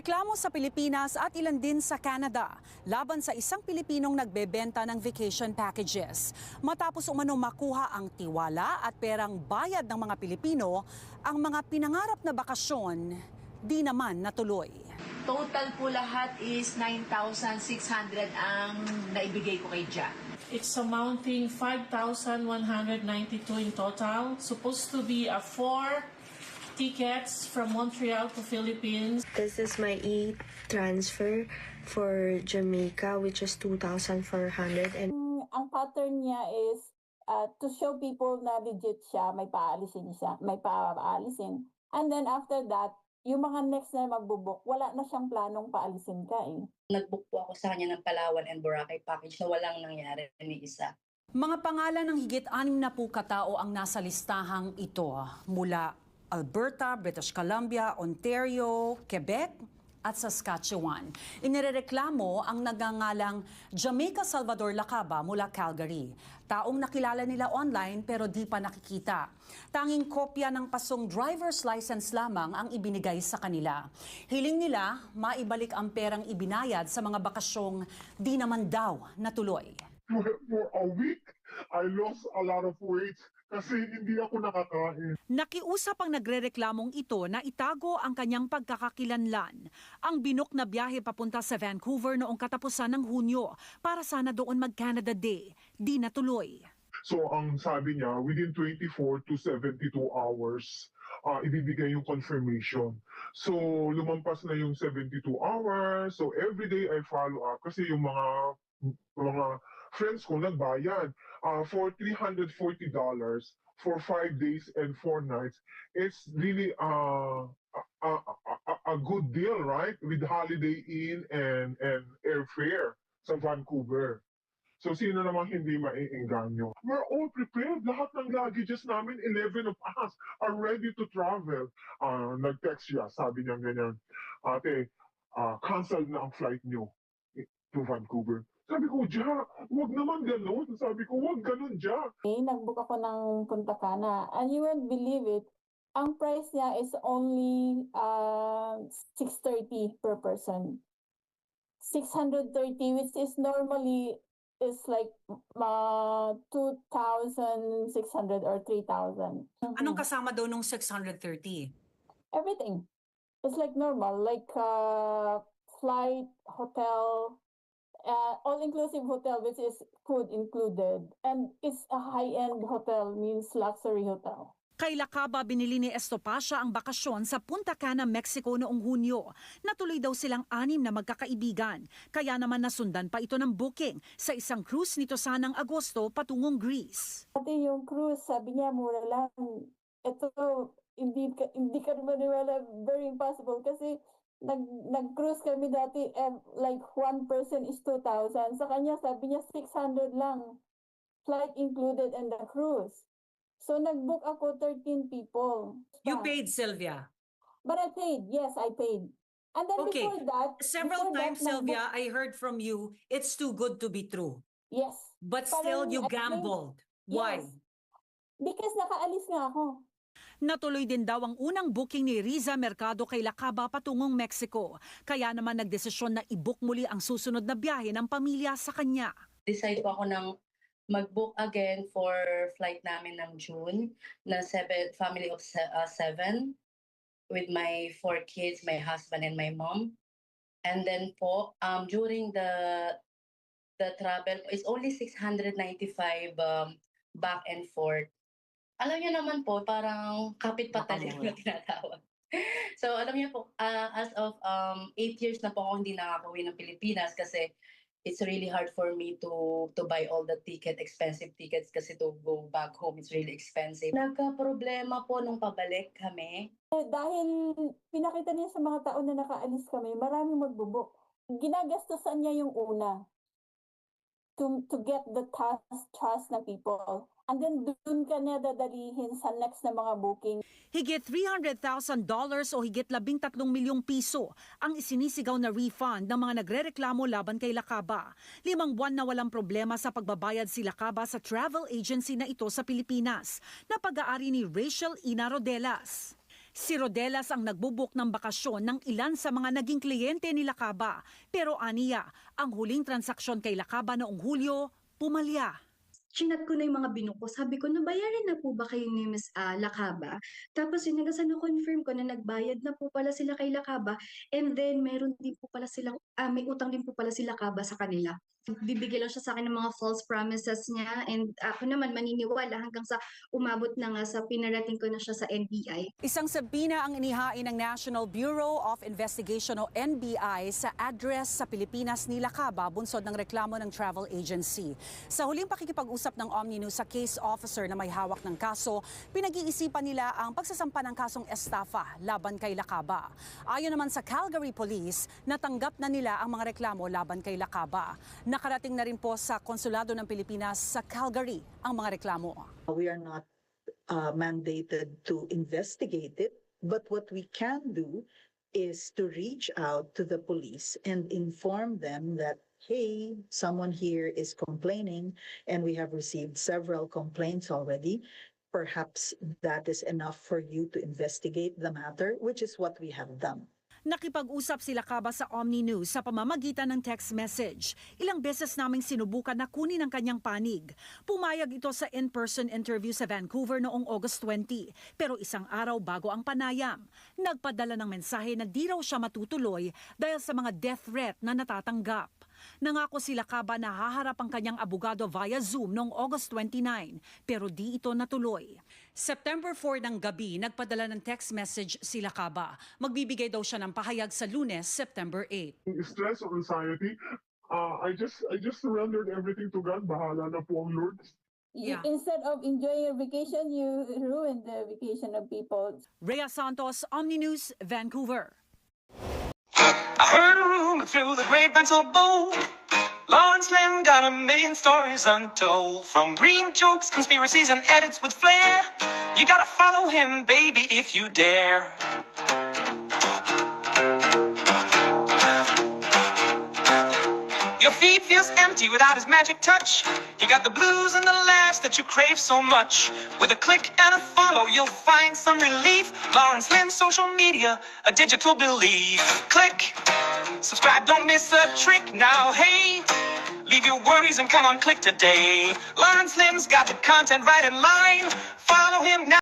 Reklamo sa Pilipinas at ilan din sa Canada laban sa isang Pilipinong nagbebenta ng vacation packages. Matapos umano makuha ang tiwala at perang bayad ng mga Pilipino, ang mga pinangarap na bakasyon di naman natuloy. Total po lahat is 9,600 ang naibigay ko kay Jack. It's amounting 5,192 in total. Supposed to be 4 tickets from Montreal to Philippines. This is my e-transfer for Jamaica, which is 2,400. And ang pattern niya is to show people na legit siya, may paalisin siya, may paalisin. And then after that, yung mga next na magbubuk, wala na siyang planong paalisin ka eh. Nag-book po ako sa kanya ng Palawan and Boracay package na walang nangyari ni isa. Mga pangalan ng higit 60 katao ang nasa listahang ito mula Alberta, British Columbia, Ontario, Quebec at Saskatchewan. Inirereklamo ang nagngangalang Jamaica Salvador Lacaba mula Calgary. Taong nakilala nila online pero di pa nakikita. Tanging kopya ng pasong driver's license lamang ang ibinigay sa kanila. Hiling nila maibalik ang perang ibinayad sa mga bakasyong di naman daw natuloy. For a week, I lost a lot of weight kasi hindi ako nakakain. Nakiusap ang nagrereklamong ito na itago ang kanyang pagkakakilanlan. Ang binok na biyahe papunta sa Vancouver noong katapusan ng Hunyo para sana doon mag-Canada Day. Di natuloy. So ang sabi niya, within 24 to 72 hours, ibibigay yung confirmation. So lumampas na yung 72 hours. So every day I follow up kasi yung mga friends ko nagbayad for $340 for 5 days and 4 nights. It's really a good deal, right? With Holiday Inn and airfare sa Vancouver. So sino namang hindi maiengganyo? We're all prepared. Lahat ng luggages namin, 11 of us, are ready to travel. Nag-text siya, sabi niya ganyan, ate, cancel na ang flight niyo to Vancouver. Sabi ko, Jack, wag naman ganun. Sabi ko, wag ganun, Jack. Nag-book ako ng Punta Cana and you won't believe it, ang price niya is only $630 per person. $630 which is normally is like 2,600 or 3,000. Anong kasama daw nung 630? Everything. It's like normal, like flight, hotel, all-inclusive hotel, which is food included. And it's a high-end hotel, means luxury hotel. Kay Lacaba binili ni Estopacia ang bakasyon sa Punta Cana, Mexico noong Hunyo. Natuloy daw silang 6 na magkakaibigan. Kaya naman nasundan pa ito ng booking sa isang cruise nito sanang Agosto patungong Greece. Pati yung cruise, sabi niya mura lang. Ito, hindi ka maniwala, very impossible kasi nag-cruise kami dati like one person is 2,000. Sa kanya, sabi niya 600 lang. Flight included and the cruise. So nag-book ako 13 people. You paid, Sylvia? But I paid, yes, I paid. And then Okay. before that... Several before times, that, Sylvia, I heard from you, it's too good to be true. Yes. But Parang still, you I paid- gambled. Why? Yes. Because nakaalis nga ako. Natuloy din daw ang unang booking ni Riza Mercado kay Lacaba patungong Mexico. Kaya naman nagdesisyon na i-book muli ang susunod na biyahe ng pamilya sa kanya. Decide po ako ng mag-book again for flight namin ng June na family of 7 with my 4 kids, my husband and my mom. And then po, during the travel, it's only 695 back and forth. Alam niyo naman po, parang kapit patali na tinatawag. So alam niyo po, as of 8 years na po ako hindi nakakauwi ng Pilipinas kasi it's really hard for me to buy all the expensive tickets kasi to go back home, it's really expensive. Nagka-problema po nung pabalik kami. Dahil pinakita niya sa mga taon na nakaalis kami, maraming magbubuk. Ginagastusan niya yung una to get the trust ng people. And then doon ka niya dadalihin sa next na mga booking. Higit $300,000 o higit 13 milyong piso ang isinisigaw na refund ng mga nagrereklamo laban kay Lacaba. 5 buwan na walang problema sa pagbabayad si Lacaba sa travel agency na ito sa Pilipinas na pag-aari ni Rachel Ina Rodelas. Si Rodelas ang nagbubuk ng bakasyon ng ilan sa mga naging kliyente ni Lakaba. Pero aniya, ang huling transaksyon kay Lakaba noong Hulyo, pumalya. Chinat ko na yung mga binuko. Sabi ko, nabayaran na po ba kayo ni Ms. Lakaba? Tapos yun, confirm ko na nagbayad na po pala sila kay Lakaba. And then, meron din po pala sila, may utang din po pala si Lakaba sa kanila. Bibigay lang siya sa akin ng mga false promises niya. And ako naman maniniwala hanggang sa umabot na nga sa pinarating ko na siya sa NBI. Isang sabina ang inihain ng National Bureau of Investigation o NBI sa address sa Pilipinas ni Lakaba, bunsod ng reklamo ng travel agency. Sa huling pakikipag-usap ng Omninews sa case officer na may hawak ng kaso, pinag-iisipan nila ang pagsasampa ng kasong estafa laban kay Lakaba. Ayon naman sa Calgary Police, natanggap na nila ang mga reklamo laban kay Lakaba. Nakarating na rin po sa Konsulado ng Pilipinas sa Calgary ang mga reklamo. We are not mandated to investigate it, but what we can do is to reach out to the police and inform them that, hey, someone here is complaining and we have received several complaints already. Perhaps that is enough for you to investigate the matter, which is what we have done. Nakipag-usap si Lakaba sa Omninews sa pamamagitan ng text message. Ilang beses naming sinubukan na kunin ang kanyang panig. Pumayag ito sa in-person interview sa Vancouver noong August 20. Pero isang araw bago ang panayam, nagpadala ng mensahe na di raw siya matutuloy dahil sa mga death threat na natatanggap. Nangako si Lakaba na haharap ang kanyang abogado via Zoom noong August 29, pero di ito natuloy. September 4 ng gabi, nagpadala ng text message si Lakaba. Magbibigay daw siya ng pahayag sa Lunes, September 8. Stress or anxiety, I just surrendered everything to God. Bahala na po ang Lord. Yeah. Instead of enjoying your vacation, you ruined the vacation of people. Rhea Santos, Omninews, Vancouver. I heard a rumor through the grapevine so bold. Lawrence Lim got a million stories untold. From green jokes, conspiracies, and edits with flair. You gotta follow him, baby, if you dare. Your feet feels empty without his magic touch. He got the blues and the laughs that you crave so much. With a click and a follow, you'll find some relief. Lawrence Lim's social media, a digital belief. Click, subscribe, don't miss a trick. Now, hey, leave your worries and come on, click today. Lawrence Lim's got the content right in line. Follow him now.